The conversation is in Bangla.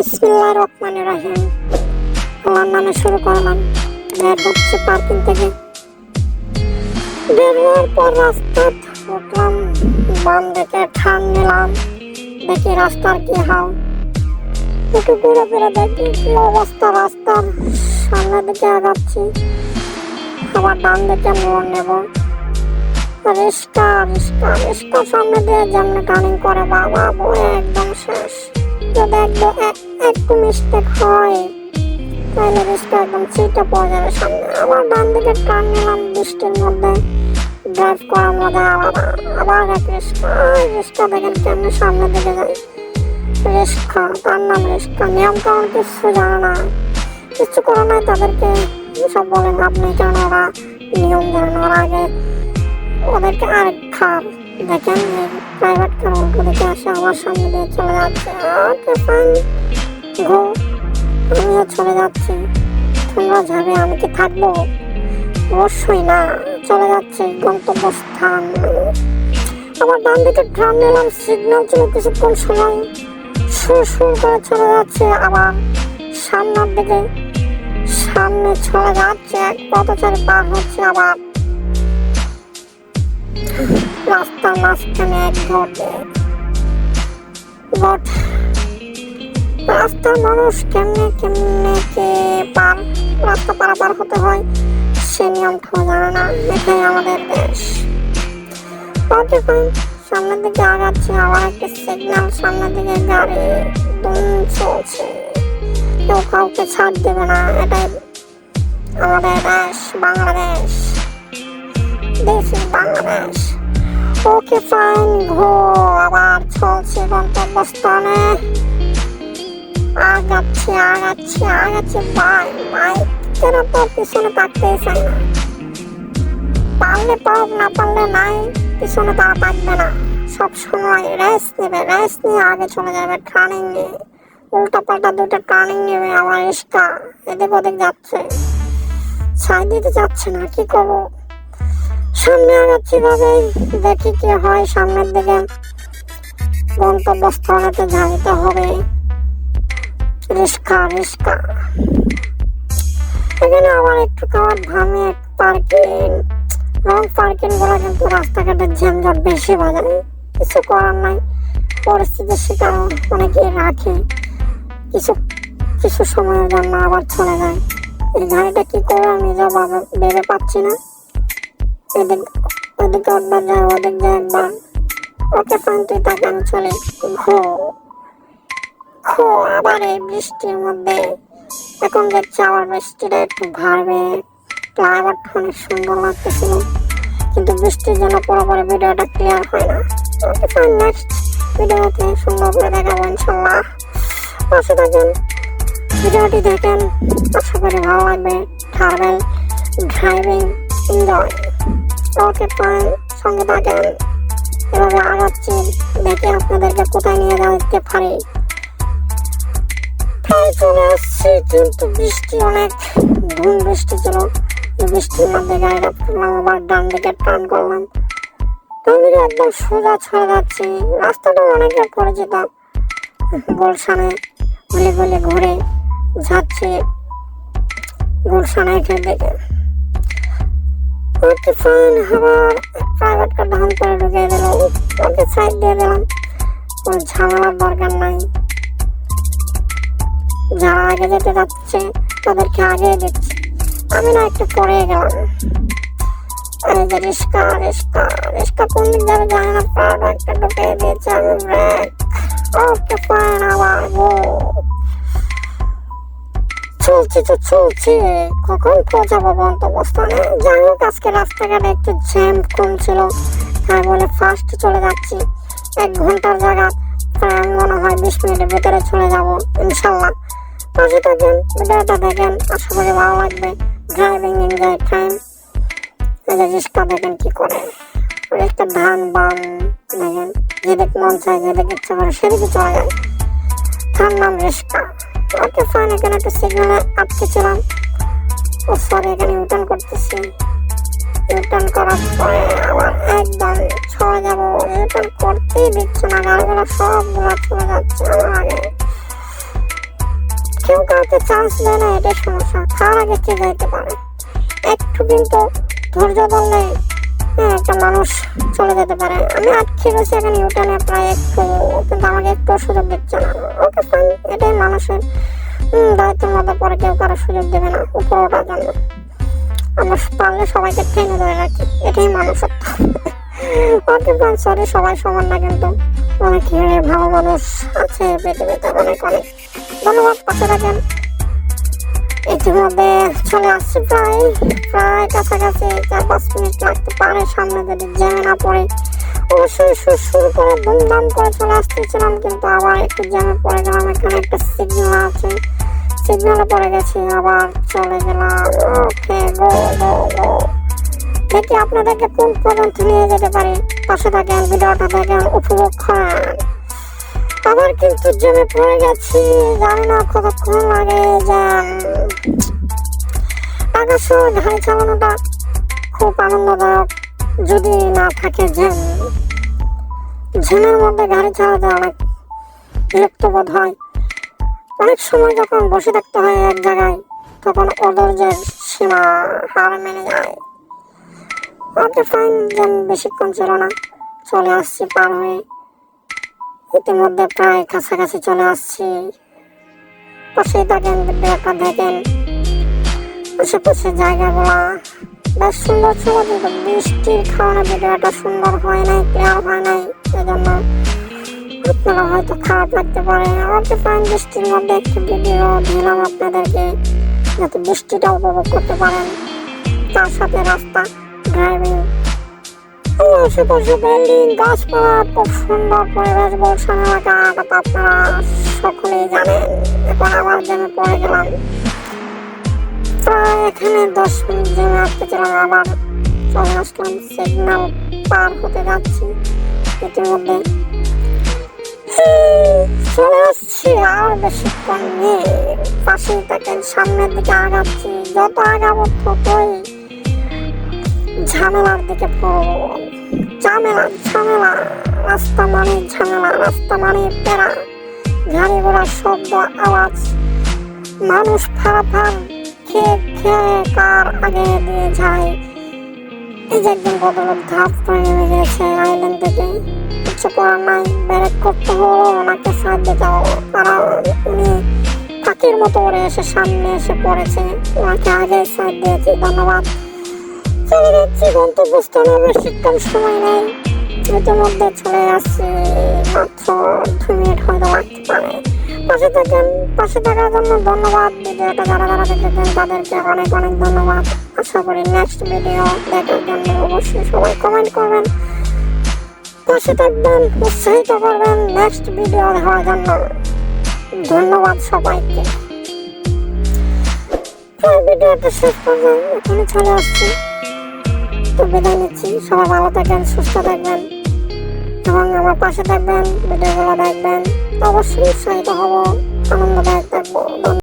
বিসমিল্লাহির রহমানির রহিম। আল্লাহর নামে শুরু করলাম। বের হচ্ছে পার্কিং থেকে। বের হওয়ার পর রাস্তা উঠলাম, বাম দিকে টার্ন নিলাম। দেখি রাস্তার কি হাল। একটু ঘুরে ফিরে দেখি কি অবস্থা রাস্তার। সামনের দিকে আগাচ্ছি, আবার ডান দিকে মোড় নেব। রিস্কা রিস্কা রিস্কা সামনে দিয়ে যেমনি টার্নিং করে, বাবা বয়ে একদম শেষ। যদি একটু মিস্টেক হয় তাহলে রিস্কা একদম চিটে পড়ে যাবে সামনে। আবার ডান দিকে টার্ন নিলাম বৃষ্টির মধ্যে, ড্রাইভ করার মধ্যে আলাদা। আবার এক রিস্কা দেখেন কেমনি সামনের দিকে যায়। রিস্কা, তার নাম রিস্কা, নিয়ম কারণ কিছু জানে না, কিছু করে নাই তাদেরকে সব বলেন আপনি, কারণ ওরা নিয়ম জানে না। ওরা আগে ওদেরকে আরেক খার দেখেন প্রাইভেট কার উল্টো দিকে আসে আমার সামনে দিয়ে চলে যাচ্ছে। ওকে ফাইন, গো, আমিও চলে যাচ্ছি। তোমরা যাবে, আমি কি থাকবো? অবশ্যই না, চলে যাচ্ছে গন্তব্যস্থান। আবার ডান দিকে ট্রাম নিলাম, সিগন্যাল ছিল কিছুক্ষণ সময়, সুর করে চলে যাচ্ছে। আবার সামনের দিকে সামনে চলে যাচ্ছে, এক পথচারী পার হচ্ছে। আবার রাস্তার মাঝখানে এক ঘট। রাস্তার মানুষ কেমনে কে রাস্তা পারাপার হতে হয় সে নিয়মটাও জানে না। এটাই আমাদের দেশ। ওকে ফাইন, সামনের দিকে আগাচ্ছি। আবার একটা সিগন্যাল, সামনের দিকে গাড়ি দুম চলছে, কেউ কাউকে ছাড় দেবে না। এটাই আমাদের দেশ, Bangladesh. This is Bangladesh. Okay fine, ঘো, আবার চলছে গন্তব্যস্থানে। আগাচ্ছি। বাইকের তো পিছনে থাকতেই চাই না। পারলে পাওক, না পারলে নাই, পিছনে তারা থাকবে না। সব সময় রেস্ট নেবে, রেস্ট নিয়ে আগে চলে যাবে। টার্নিং নিয়ে উল্টা পাল্টা দুটো টার্নিং নেবে। আমার রিস্কা এদিক ওদিক যাচ্ছে, ছাই দিতে যাচ্ছে না, কি করবো? সামনে আগাচ্ছি ভাবে, দেখি কি হয় সামনের দিকে। গন্তব্যস্থলেতে যাইতে হবে। রিস্কা এখানে আবার একটু খাওয়ার ভাঙে পার্কিং। রং পার্কিং গুলো কিন্তু রাস্তাঘাটের ঝঞ্ঝট বেশি বাজায়, কিছু করার নাই। পরিস্থিতির শিকার অনেকে রাখে, কিছু সময়ের জন্য আবার চলে যায়। এই গাড়িটা কি করে আমি নিজেও ভেবে পাচ্ছি না। ওদিকে একবার যায়, ওদিক যায় একবার। ওকে ফাইন, তুই তাকে আমি চলে। খো আবার এই বৃষ্টির মধ্যে। এখন দেখছি আবার বৃষ্টিটা একটু ভারবে। ফ্লাইওভারটা অনেক সুন্দর লাগতেছিল, কিন্তু বৃষ্টির জন্য পুরোপুরি ভিডিওটা ক্লিয়ার হয় না। ওকে ফাইন, নেক্সট ভিডিওতে সুন্দর করে দেখাবো ইনশাল্লাহ। পাশে থাকেন, ভিডিওটি দেখেন, আশা করি ভালো লাগবে। Travel, driving, enjoy. Okay fine, সঙ্গে থাকেন। এভাবে আগাচ্ছি, দেখি আপনাদেরকে কোথায় নিয়ে যেতে পারি। চলে আসছি, কিন্তু বৃষ্টি অনেক ধুম বৃষ্টি ছিল। বৃষ্টির মধ্যে গাড়িটা ফেললাম, আবার ডান দিকে টার্ন করলাম। ডান দিকে একদম সোজা চলে যাচ্ছি। রাস্তাটা অনেকের পরিচিত, গুলশানে গলে ঘুরে যাচ্ছে গুলশানের দিকে। ওকে ফাইন, আবার প্রাইভেট কার ডাউন করে ঢুকিয়ে দিল। ওকে সাইড দিয়ে দিলাম, কোনো ঝামেলার দরকার নাই। যারা আগে যেতে যাচ্ছে তাদেরকে আগে দিচ্ছি, আমি না একটু পরে গেলাম। এই যে রিস্কা কোন দিক যাবে জানি না, একটা ঢুকিয়ে দিয়েছে। আমি ব্রেক। ওকে ফাইন, আবার চলছি। কখন পৌঁছাবো গন্তব্যস্থানে? যাই হোক, আজকে রাস্তাঘাটে একটু জ্যাম কম ছিল, তাই বলে ফার্স্ট চলে যাচ্ছি। 1 ঘন্টার জায়গা প্রায় মনে হয় 20 মিনিটের ভিতরে চলে যাবো ইনশাল্লাহ। পাশে থাকেন, ভিডিওটা দেখেন, আশা করি ভালো লাগবে। Driving enjoy time. এই যে রিস্কা দেখেন কি করে, একটা ধান বাম দেখেন, যেদিকে মন চায়, যেদিকে ইচ্ছা করে সেদিকে চলে যায়। তার নাম রিস্কা। ওকে ফাইন, এখানে একটা সিগন্যালে আটকেছিলাম। ও সরি, এখানে ইউটার্ন করতেছি। ইউটার্ন করার পরে আবার একদম চলে যাবো। ইউটার্ন করতেই দিচ্ছে না, গাড়িগুলো সবগুলো চলে যাচ্ছে আমার আগে। কেউ কাউকে চান্স দেয় না, এটাই সমস্যা। খাওয়ার আগে কে যাইতে পারে, একটু কিন্তু ধৈর্য ধরলে একটা মানুষ চলে যেতে পারে। আমি আটকে গেছি এখানে ইউটার্নে প্রায় একটু, কিন্তু আমাকে একটু সুযোগ দিচ্ছে না। ওকে ফাইন, এটাই মানুষের দায়িত্বের মধ্যে পরে, কেউ কারো সুযোগ দেবে না উপর ওঠার জন্য। আমরা পারলে সবাইকে ট্রেনে ধরে রাখি, এটাই মানুষত্ব। ওকে ফাইন, সরি, সবাই সমান না, কিন্তু অনেক ভালো মানুষ আছে পৃথিবীতে, অনেক অনেক ধন্যবাদ। পাশে থাকেন। ইতিমধ্যে চলে আসছি প্রায় কাছাকাছি, 4-5 মিনিট লাগতে পারে সামনে যদি জ্যামে না পড়ে। অবশ্যই শুরু করে ধুমধাম করে চলে আসতেছিলাম, কিন্তু আবার একটু জ্যামে পড়ে গেলাম। এখানে একটা সিগন্যাল আছে, সিগন্যালে পড়ে গেছি, আবার চলে গেলাম। ওকে, গো গো গো। দেখি আপনাদেরকে কোন পর্যন্ত নিয়ে যেতে পারি। পাশে থাকেন, ভিডিওটা দেখেন, উপভোগ করেন। আবার কিন্তু জ্যামে পড়ে গেছি, জানি না কতক্ষণ লাগে। জ্যাম, ঢাকার শহরে গাড়ি চালানোটা খুব আনন্দদায়ক যদি না থাকে জ্যাম। জ্যামের মধ্যে গাড়ি চালাতে অনেক বিরক্ত বোধ হয়। অনেক সময় যখন বসে থাকতে হয় এক জায়গায়, তখন অধৈর্যের সীমা হার মেনে যায়। ওকে ফাইন, জ্যাম বেশিক্ষণ ছিল না, চলে আসছি পার হয়ে। ইতিমধ্যে প্রায় কাছাকাছি চলে আসছি। পাশেই থাকেন, ভিডিওটা দেখেন। আশেপাশে জায়গাগুলা বেশ সুন্দর ছিল, কিন্তু বৃষ্টির কারণে ভিডিওটা সুন্দর হয় নাই, ক্লিয়ার হয় নাই। এজন্য আপনারা হয়তো খারাপ লাগতে পারে। ওকে ফাইন, বৃষ্টির মধ্যে একটু ভিডিও দিলাম আপনাদেরকে, যাতে বৃষ্টিটা উপভোগ করতে পারেন। তার সাথে রাস্তা, ড্রাইভিং, আশেপাশে বিল্ডিং, গাছপালা, খুব সুন্দর পরিবেশ। গুলশান এলাকা, কথা আপনারা সকলেই জানেন। এখন আবার জ্যামে পড়ে গেলাম। প্রায় এখানে 10 মিনিট জ্যামে আসতেছিলাম, আবার চলে আসলাম। সিগন্যাল পার হতে যাচ্ছি, ইতিমধ্যে চলে আসছি। আর বেশিক্ষণ নেই, পাশেই থাকেন। সামনের দিকে আগাচ্ছি, যত আগাবো ততই ঝামেলার দিকে পড়বো। ঝামেলা ঝামেলা, রাস্তা মানে ঝামেলা, রাস্তা মানে প্যারা, গাড়ি ঘোড়ার শব্দ, আওয়াজ, মানুষ ফাড়াফাড় খেয়ে খেয়ে কার আগে দিয়ে যায়। এই যে একজন ভদ্রলোক ধাপ করে নেমে গেছে আইল্যান্ড থেকে, কিছু করার নাই, ব্যারেক করতে হলো, ওনাকে সাহায্য দিতে হলো। কারণ উনি পাখির মতো উড়ে এসে সামনে এসে পড়েছে, ওনাকে আগে সাহায্য দিয়েছি, ধন্যবাদ। চলে যাচ্ছি গন্তব্যস্থলে, বেশিক্ষণ সময় নেই, ইতিমধ্যে চলে আসছি। মাত্র 2 মিনিট হয়তো লাগতে পারে। পাশে থাকেন, পাশে থাকার জন্য ধন্যবাদ। ভিডিওটা যারা যারা দেখেছেন তাদেরকে অনেক অনেক ধন্যবাদ। আশা করি নেক্সট ভিডিও দেখার জন্য অবশ্যই সবাই কমেন্ট করবেন, পাশে থাকবেন, উৎসাহিত করবেন নেক্সট ভিডিও দেখার জন্য। ধন্যবাদ সবাইকে। ভিডিওটা শেষ পর্যন্ত এখানে চলে আসছি, তো বিদায় নিচ্ছি। সবাই ভালো থাকবেন, সুস্থ থাকবেন এবং আমার পাশে থাকবেন, ভিডিওগুলো দেখবেন। অবশ্যই উৎসাহিত হব, আনন্দদায়ক থাকবো।